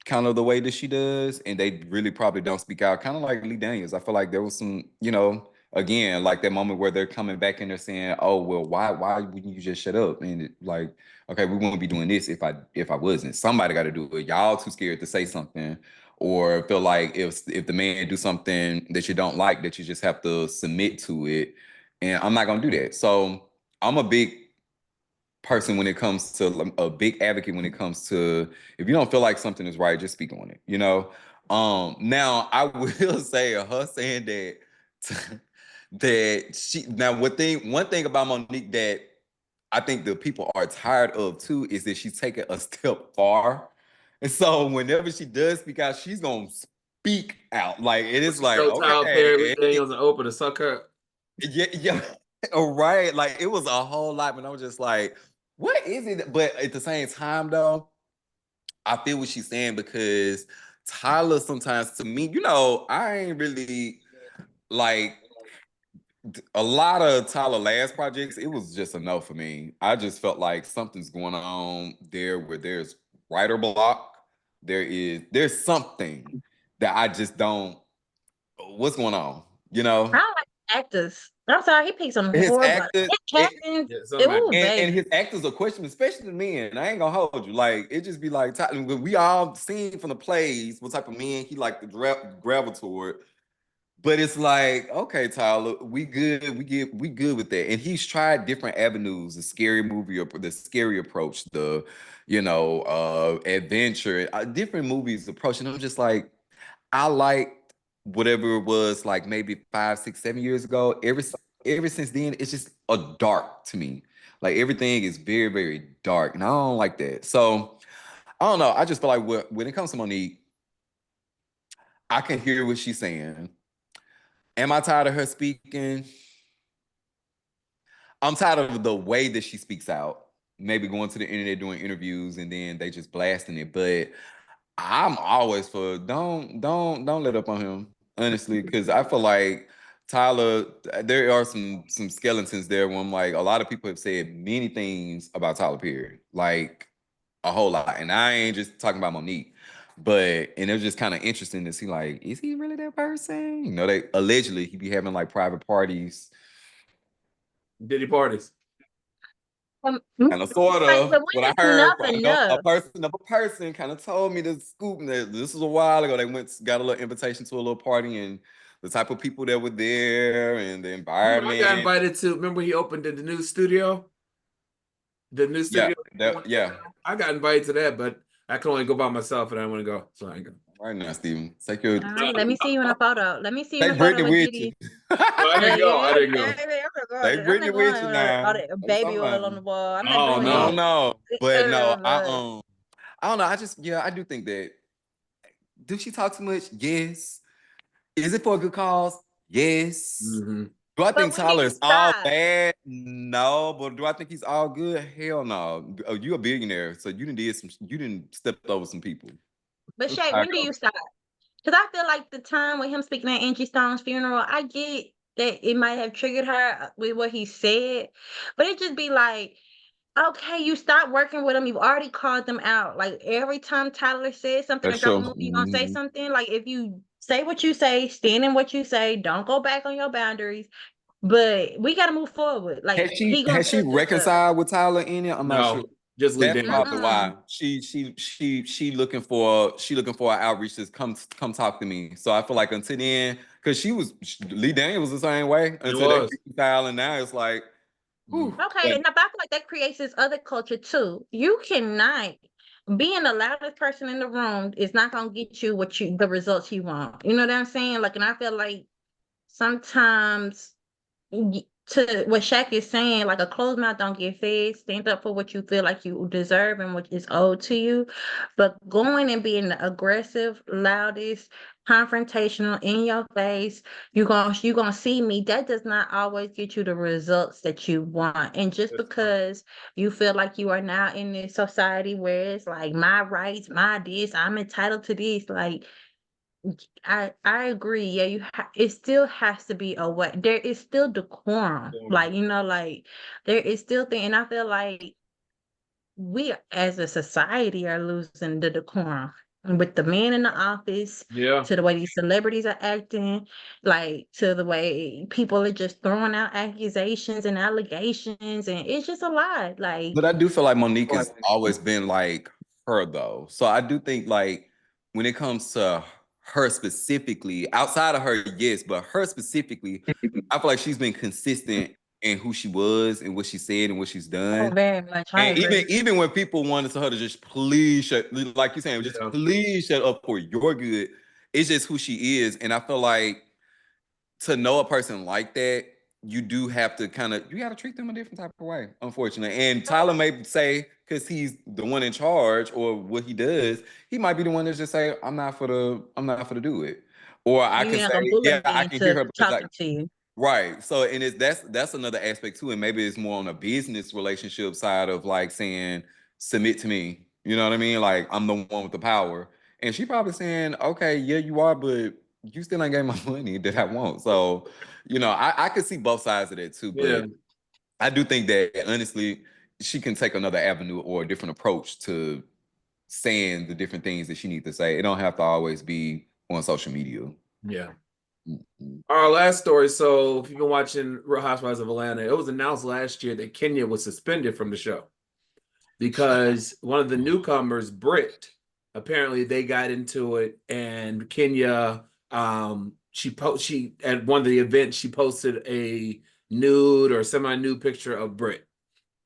kind of the way that she does, and they really probably don't speak out, kind of like Lee Daniels. I feel like there was some, you know, again, like that moment where they're coming back and they're saying, oh, well, why wouldn't you just shut up? And like, okay, we wouldn't be doing this if I wasn't. Somebody got to do it. Y'all too scared to say something, or feel like if the man do something that you don't like, that you just have to submit to it. And I'm not gonna do that. So I'm a big person when it comes to a big advocate when it comes to, if you don't feel like something is right, just speak on it, you know. Now I will say her saying that that she, now one thing about Monique that I think the people are tired of too is that she's taking a step far. And so whenever she does speak out, she's gonna speak out. Like it is like, Tyler Perry, okay, Daniels, and Oprah to suck her. yeah, right. Like it was a whole lot, but I was just like, what is it? But at the same time, though, I feel what she's saying, because Tyler sometimes, to me, you know, I ain't really like a lot of Tyler last projects, it was just a no for me. I just felt like something's going on there where there's writer block. There's something that I just don't. What's going on? You I know, don't like actors. I'm sorry, he picked some his horrible. actors His captains, Yeah, something like ooh, that. and baby. his actors are questioned, especially the men. I ain't gonna hold you. Like it just be like we all seen from the plays what type of men he like to gravel toward. But it's like, okay, Tyler, we good. We good with that. And he's tried different avenues: the scary movie, or the scary approach, the adventure, different movies approach. And I'm just like, I liked whatever it was like maybe 5, 6, 7 years ago. Ever since then, it's just a dark to me. Like everything is very, very dark, and I don't like that. So I don't know. I just feel like when it comes to Monique, I can hear what she's saying. Am I tired of her speaking? I'm tired of the way that she speaks out. Maybe going to the internet doing interviews and then they just blasting it. But I'm always for don't let up on him, honestly, because I feel like Tyler, there are some skeletons there where I'm like, a lot of people have said many things about Tyler Perry, like a whole lot. And I ain't just talking about Monique. And it was just kind of interesting to see, like, is he really that person? You know, they allegedly he be having like private parties. Diddy parties. Kind of sort Like, of but what when I is heard enough from a enough? person kind of told me the scoop. And this was a while ago. They got a little invitation to a little party and the type of people that were there and the I got environment. invited to. Remember, he opened the new studio. The new Yeah, studio. yeah. I got invited to that, but I can only go by myself, and I want to go, so I ain't go. Right now, Steven. Take your All right, let me see you in a photo. Let me see you in a take photo Brittany with with you. Diddy. No, I didn't go. I Yeah, didn't go. baby, Take I'm Brittany not with going you with all now. that That's baby oil on something. the wall. I'm not Oh doing I don't that. no. know. But no, Look, I don't know. I do think that. Do she talk too much? Yes. Is it for a good cause? Yes. Mm-hmm. Do I but think when do Tyler you is all stop? bad? No, but do I think he's all good? Hell no. Oh, you a billionaire, so you didn't step over some people. But That's Shay, how I when do go. you stop? Because I feel like the time with him speaking at Angie Stone's funeral, I get that it might have triggered her with what he said, but it just be like, okay, you stop working with them. You've already called them out. Like every time Tyler says something or That's drop a true. movie, you're gonna say something. Like if you say what you say, stand in what you say, don't go back on your boundaries. But we gotta move forward. Like he gonna Has she set this up. reconciled with Tyler in it? I'm not sure. No, just leave That's Daniel. probably Mm-mm. why she looking for an outreach to come talk to me. So I feel like until then, because Lee Daniel was the same way It until they was. reconcile, and now it's like, whew. Okay, and I feel like that creates this other culture too. You cannot being the loudest person in the room is not gonna get you the results you want. You know what I'm saying? Like, and I feel like sometimes to what Shaq is saying, like a closed mouth don't get fed. Stand up for what you feel like you deserve and what is owed to you. But going and being the aggressive, loudest, confrontational, in your face, you gonna see me. That does not always get you the results that you want. And just That's fine. because you feel like you are now in this society where it's like my rights, my this, I'm entitled to this, like I agree. Yeah, it still has to be a way. There is still decorum. Like, like there is still thing, and I feel like we as a society are losing the decorum with the men in the office, Yeah. to the way these celebrities are acting, like to the way people are just throwing out accusations and allegations, and it's just a lot. Like, But I do feel like Monique has always been like her though. So I do think like when it comes to her specifically, outside of her, yes, but her specifically, I feel like she's been consistent in who she was and what she said and what she's oh, done. very much. I And agree. even when people wanted her to just please shut, like you're saying, just Yeah. please shut up for your good, it's just who she is. And I feel like to know a person like that, you do have to you got to treat them a different type of way, unfortunately. And Tyler may say, because he's the one in charge or what he does, he might be the one that just say, I'm not for to do it. Or I You're can not say, gonna bully yeah, I me can hear into her because talking to you. right. So, and that's another aspect too. And maybe it's more on a business relationship side of like saying, submit to me. You know what I mean? Like I'm the one with the power. And she probably saying, okay, yeah, you are, but you still ain't gave my money that I want. So, I could see both sides of that too. But I do think that honestly, she can take another avenue or a different approach to saying the different things that she needs to say. It don't have to always be on social media. Yeah. Mm-hmm. Our last story. So if you've been watching Real Housewives of Atlanta, it was announced last year that Kenya was suspended from the show because one of the newcomers, Britt, apparently they got into it, and Kenya, she at one of the events she posted a nude or semi-nude picture of Britt.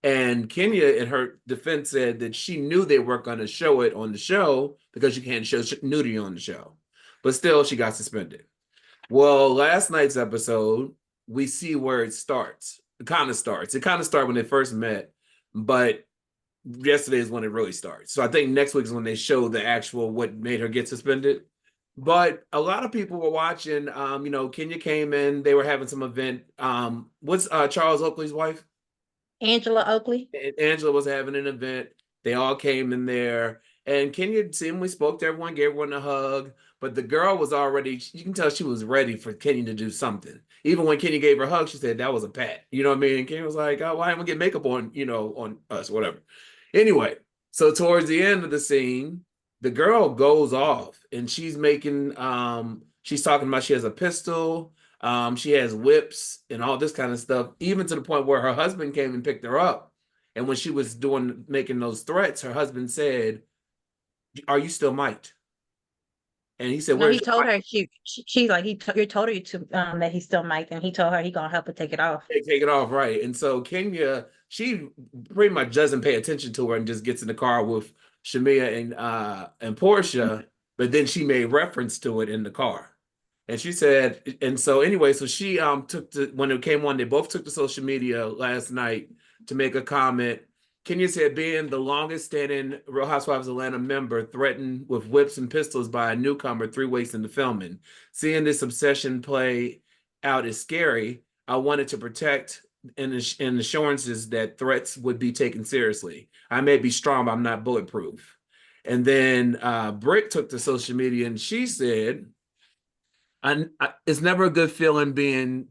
And Kenya, in her defense, said that she knew they weren't going to show it on the show because you can't show nudity on the show. But still, she got suspended. Well, last night's episode, we see where it starts. It kind of started when they first met, but yesterday is when it really starts. So I think next week is when they show the actual what made her get suspended. But a lot of people were watching. Kenya came in. They were having some event. What's Charles Oakley's wife? Angela Oakley. Angela was having an event. They all came in there, and Kenya seemingly spoke to everyone, gave everyone a hug. But the girl was already, you can tell she was ready for Kenya to do something. Even when Kenya gave her a hug, she said that was a pat. You know what I mean? And Kenya was like, oh, why didn't we get makeup on, on us, whatever. Anyway, so towards the end of the scene, the girl goes off and she's talking about she has a pistol. She has whips and all this kind of stuff, even to the point where her husband came and picked her up. And when she was making those threats, her husband said, "Are you still Mike?" And he said, "No." He told her she's like you told her to that he's still Mike, and he told her he gonna help her take it off. Take it off, right? And so Kenya, she pretty much doesn't pay attention to her and just gets in the car with Shamea and Portia, but then she made reference to it in the car. And she said, and so anyway, so she when it came on, they both took to social media last night to make a comment. Kenya said, being the longest standing Real Housewives of Atlanta member threatened with whips and pistols by a newcomer 3 weeks into filming. Seeing this obsession play out is scary. I wanted to protect and assurances that threats would be taken seriously. I may be strong, but I'm not bulletproof. And then Britt took to social media and she said, it's never a good feeling being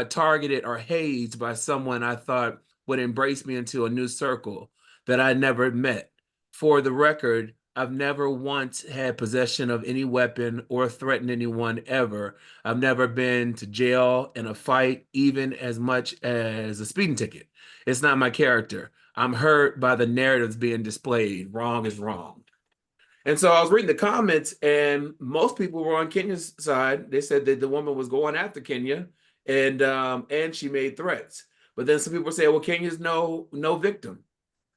targeted or hazed by someone I thought would embrace me into a new circle that I never met. For the record, I've never once had possession of any weapon or threatened anyone ever. I've never been to jail in a fight, even as much as a speeding ticket. It's not my character. I'm hurt by the narratives being displayed. Wrong is wrong. And so I was reading the comments, and most people were on Kenya's side. They said that the woman was going after Kenya, and she made threats. But then some people say, well, Kenya's no victim.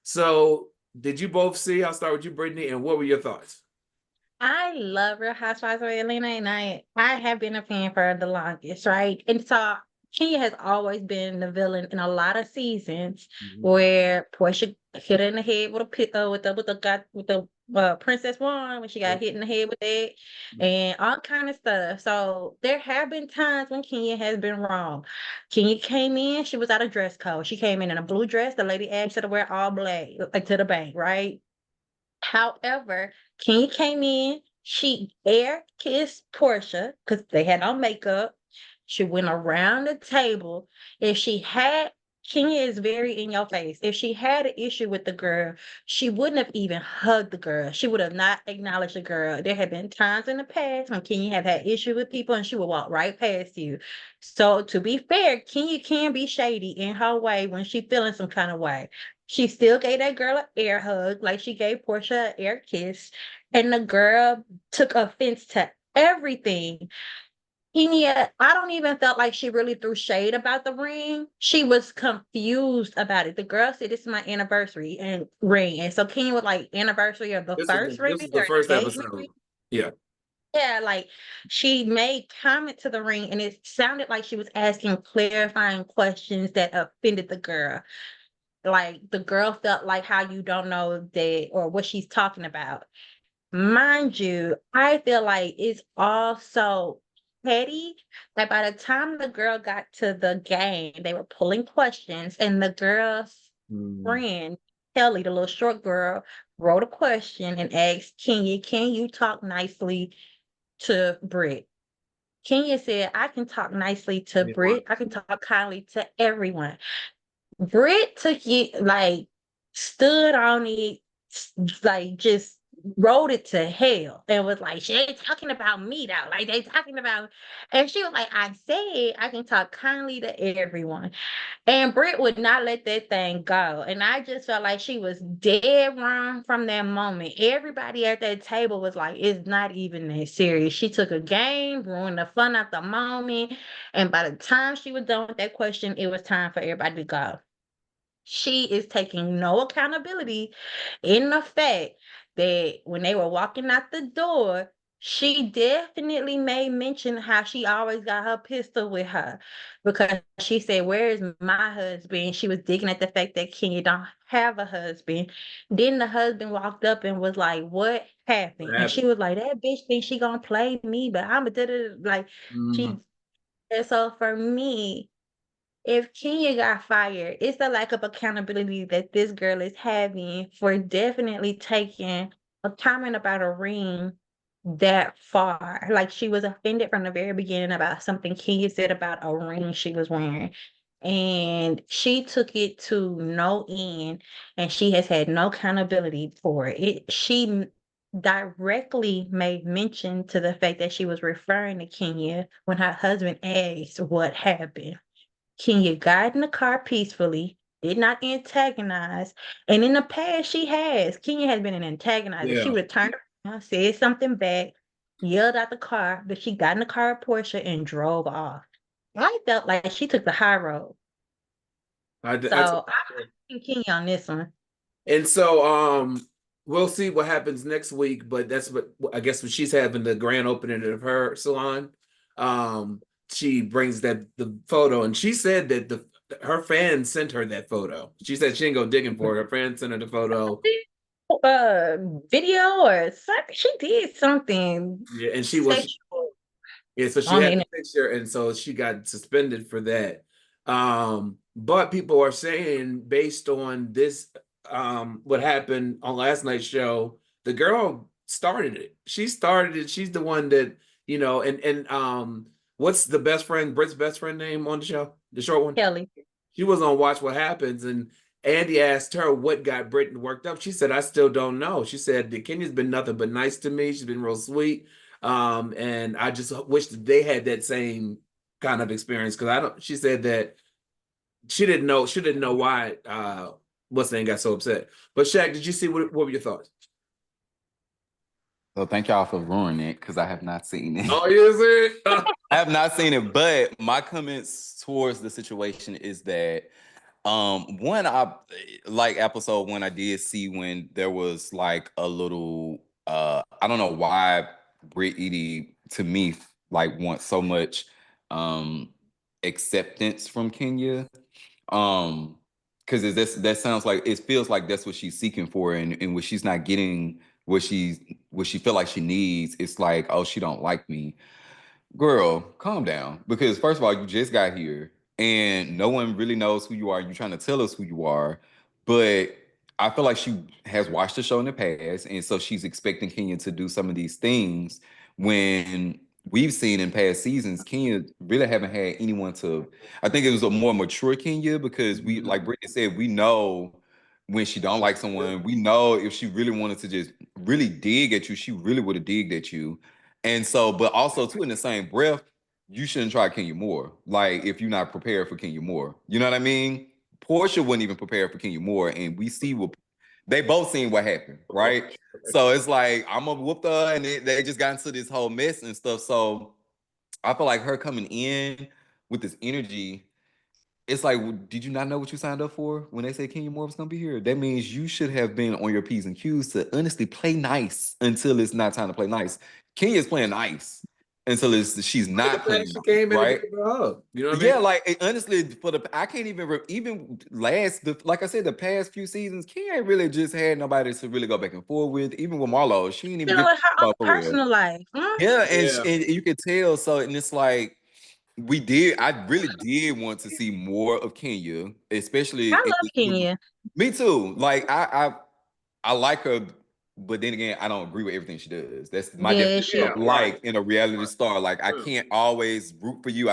So did you both see? I'll start with you, Brittany, and what were your thoughts? I love Real Housewives of Atlanta, and I have been a fan for the longest, right? And so Kenya has always been the villain in a lot of seasons where Portia hit her in the head with the Princess Wand when she got hit in the head with it and all kind of stuff. So there have been times when Kenya has been wrong. Kenya came in, she was out of dress code. She came in a blue dress. The lady asked her to wear all black, like to the bank, right? However, Kenya came in, she air kissed Portia because they had no makeup. She went around the table. Kenya is very in your face. If she had an issue with the girl, she wouldn't have even hugged the girl. She would have not acknowledged the girl. There have been times in the past when Kenya have had issue with people and she would walk right past you. So to be fair, Kenya can be shady in her way when she feeling some kind of way. She still gave that girl an air hug like she gave Portia an air kiss. And the girl took offense to everything. Kenya, I don't even felt like she really threw shade about the ring. She was confused about it. The girl said, "This is my anniversary and ring." And so Kenya was like, "Anniversary of the first ring?" This is the first episode. Ring? Yeah. Yeah, like she made comment to the ring and it sounded like she was asking clarifying questions that offended the girl. Like the girl felt like how you don't know that or what she's talking about. Mind you, I feel like it's also petty. Like by the time the girl got to the game, they were pulling questions, and the girl's friend, Kelly, the little short girl, wrote a question and asked Kenya, "Can you talk nicely to Britt?" Kenya said, I can talk nicely to Britt. I can talk kindly to everyone. Britt took it, like, stood on it, like, just rode it to hell and was like, she ain't talking about me though. Like, they talking about, and she was like, I said I can talk kindly to everyone. And Britt would not let that thing go. And I just felt like she was dead wrong from that moment. Everybody at that table was like, it's not even that serious. She took a game, ruined the fun of the moment. And by the time she was done with that question, it was time for everybody to go. She is taking no accountability in the fact that when they were walking out the door, she definitely made mention how she always got her pistol with her because she said, where is my husband? She was digging at the fact that Kenya don't have a husband. Then the husband walked up and was like, what happened? And she was like, that bitch thinks she gonna play me, but I'm a like she. And so for me, if Kenya got fired, it's the lack of accountability that this girl is having for definitely taking a comment about a ring that far. Like, she was offended from the very beginning about something Kenya said about a ring she was wearing. And she took it to no end, and she has had no accountability for it. She directly made mention to the fact that she was referring to Kenya when her husband asked what happened. Kenya got in the car peacefully, did not antagonize. And in the past, she has. Kenya has been an antagonizer. She would have turned around, said something back, yelled out the car, but she got in the car at Portia and drove off. I felt like she took the high road. I'm Kenya on this one. And so we'll see what happens next week, but that's what I guess when she's having the grand opening of her salon. She brings the photo, and she said that her fans sent her that photo. She said she didn't go digging for it. Her fans sent her the photo. Video or something. She did something. Yeah, and she was sexual. Yeah, so she had the picture, and so she got suspended for that. But people are saying, based on this, what happened on last night's show, the girl started it. She started it. She's the one that, and what's the best friend, Britt's best friend name on the show? The short one? Kelly. She was on Watch What Happens, and Andy asked her what got Brittany worked up. She said, I still don't know. She said, Kenya's been nothing but nice to me. She's been real sweet. And I just wish that they had that same kind of experience, because she said that she didn't know why what's name got so upset. But Shaq, did you see what were your thoughts? So thank y'all for ruining it, because I have not seen it. Oh, is it? I have not seen it, but my comments towards the situation is that one, I like episode 1, I did see when there was like a little I don't know why Britt Edie, to me, like, wants so much acceptance from Kenya. Because that sounds like, it feels like that's what she's seeking for, and what she's not getting, what she feel like she needs, it's like, oh, she don't like me. Girl, calm down. Because first of all, you just got here and no one really knows who you are. You're trying to tell us who you are. But I feel like she has watched the show in the past, and so she's expecting Kenya to do some of these things when we've seen in past seasons, Kenya really haven't had anyone to. I think it was a more mature Kenya, because we, like Brittany said, we know when she don't like someone. We know if she really wanted to just really dig at you, she really would have digged at you. And so, but also too, in the same breath, you shouldn't try Kenya Moore. Like, if you're not prepared for Kenya Moore, you know what I mean? Portia wasn't even prepared for Kenya Moore, and we see what they both seen what happened, right? So it's like, I'm gonna whoop her, and they just got into this whole mess and stuff. So I feel like her coming in with this energy, it's like, did you not know what you signed up for when they said Kenya Moore was gonna be here? That means you should have been on your P's and Q's to honestly play nice until it's not time to play nice. Kenya's playing nice until she's not playing she nice, came in right? you know what I Yeah, mean? like, honestly, I can't even like I said, the past few seasons, Kenya ain't really just had nobody to really go back and forth with. Even with Marlo, she ain't even With get her own personal life. Yeah, and you could tell. So, and it's like, I really did want to see more of Kenya, especially. I love Kenya. Me too. Like, I like her but then again, I don't agree with everything she does. That's my Yeah, definition she. of like in a reality star. Like I can't always root for you.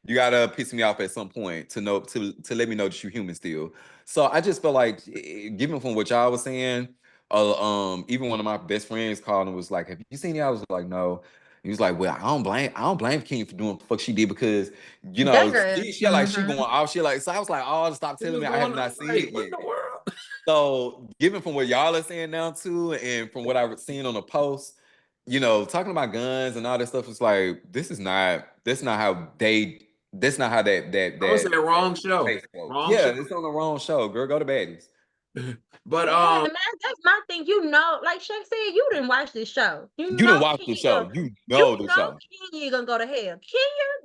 You gotta piss me off at some point to know to let me know that you're human still. So I just feel like, given from what y'all was saying, even one of my best friends called and was like, "Have you seen it?" I was like, "No." He was like, "Well, I don't blame King for doing what the fuck she did because, That girl. she like she going off shit like." So I was like, "Oh, stop telling me I have not seen it What yet." in the world? So, given from what y'all are saying now too, and from what I've seen on the post, talking about guns and all that stuff, it's like that's not how I would say that wrong show. Wrong yeah, show. it's on the wrong show, girl. Go to baddies. But Yeah, man, that's my thing. Like Shaq said, you didn't watch this show. You didn't watch the show. You know the show. Kenya gonna go to hell. Kenya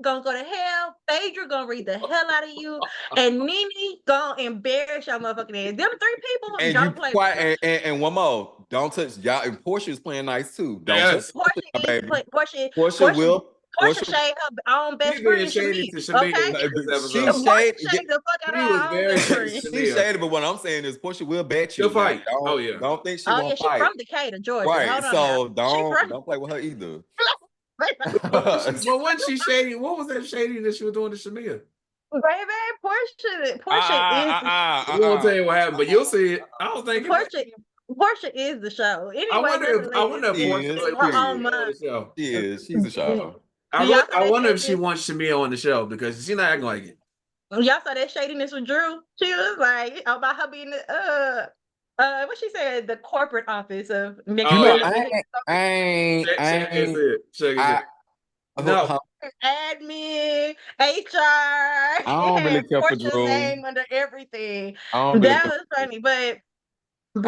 gonna go to hell. Phaedra gonna read the hell out of you, and Nene gonna embarrass your motherfucking ass. Them three people And you don't play with them. quiet and one more. Don't touch y'all. And Portia is playing nice too. Don't touch yes, Portia my is baby. play, Portia. Portia Portia. will. Portia shade her own best she being friend shady Shamia. to Shamia Okay, in this She episode. Portia shade. shade the fuck out She of was her own very best shady friend. to She Shamia. shaded, but what I'm saying is Portia will bet you. She'll fight. Now. Oh yeah. Don't think she Oh won't yeah, she fight. from Decatur, Georgia. Right. Hold on So now. She from. don't play with her either. But wasn't she shady? What was that shady that she was doing to Shamia? Baby, Portia is We won't tell you what happened, but you'll see it. I was thinking that. Portia is the show. Anyway, I wonder if She Portia is, really her wants period. own Shamia on mind. the show. She is. She's a show. Y'all saw I that wonder if she shadiness? wants Shamia on the show because she's not acting like it. Y'all saw that shadiness with Drew. She was like about her being the what she said, the corporate office of making Oh, You know, yeah. I ain't. No, admin, HR, I don't really and care for Portia's Drew. name under everything. I don't really That care was for Drew. funny, but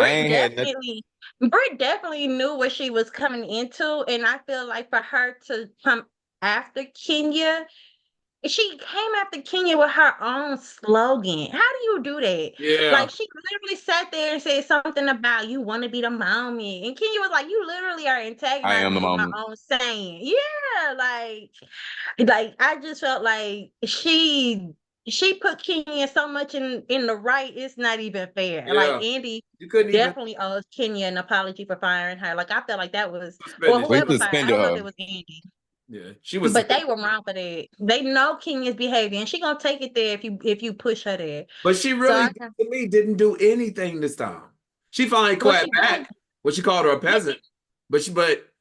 I ain't had nothing. Britt definitely knew what she was coming into, and I feel like for her to come after Kenya, she came after Kenya with her own slogan. How do you do that? yeah. Like she literally sat there and said something about you want to be the mommy, and Kenya was like, "You literally are I am antagonizing the my moment. own saying." Yeah, like I just felt like she put Kenya so much in the right. It's not even fair. Yeah. Like Andy You couldn't even definitely owes Kenya an apology for firing her. Like I felt like that was suspend We whoever fired. I suspended don't know if her. it was Andy. Yeah, she was. But they were wrong for that. They know Kenya's behavior, and she gonna take it there if you push her there. But she really, to me, didn't do anything this time. She finally clapped back when she called her a peasant. But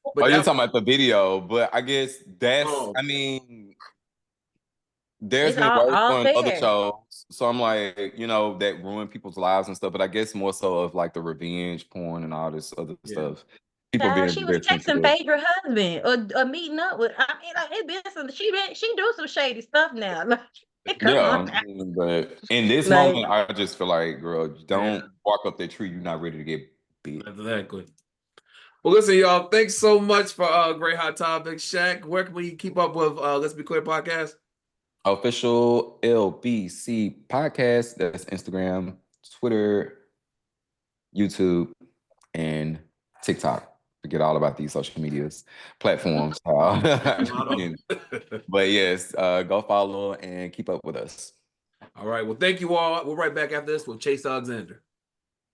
Oh, you're talking about the video, but I guess that's. I mean, there's It's been worse all on other fair. shows, so I'm like, that ruin people's lives and stuff. But I guess more so of like the revenge porn and all this other stuff. People being She was very texting sensitive. Phaedra husband or meeting up with. I mean, like it been some. She do some shady stuff now. Like, come on now. But in this moment, I just feel like, girl, don't walk up that tree. You're not ready to get beat. Exactly. Well, listen, y'all. Thanks so much for great hot topics, Shaq. Where can we keep up with Let's Be Clear podcast? Official LBC podcast. That's Instagram, Twitter, YouTube, and TikTok. Forget all about these social medias platforms. But yes, go follow and keep up with us. All right. Well, thank you all. We'll right back after this with Chase Alexander.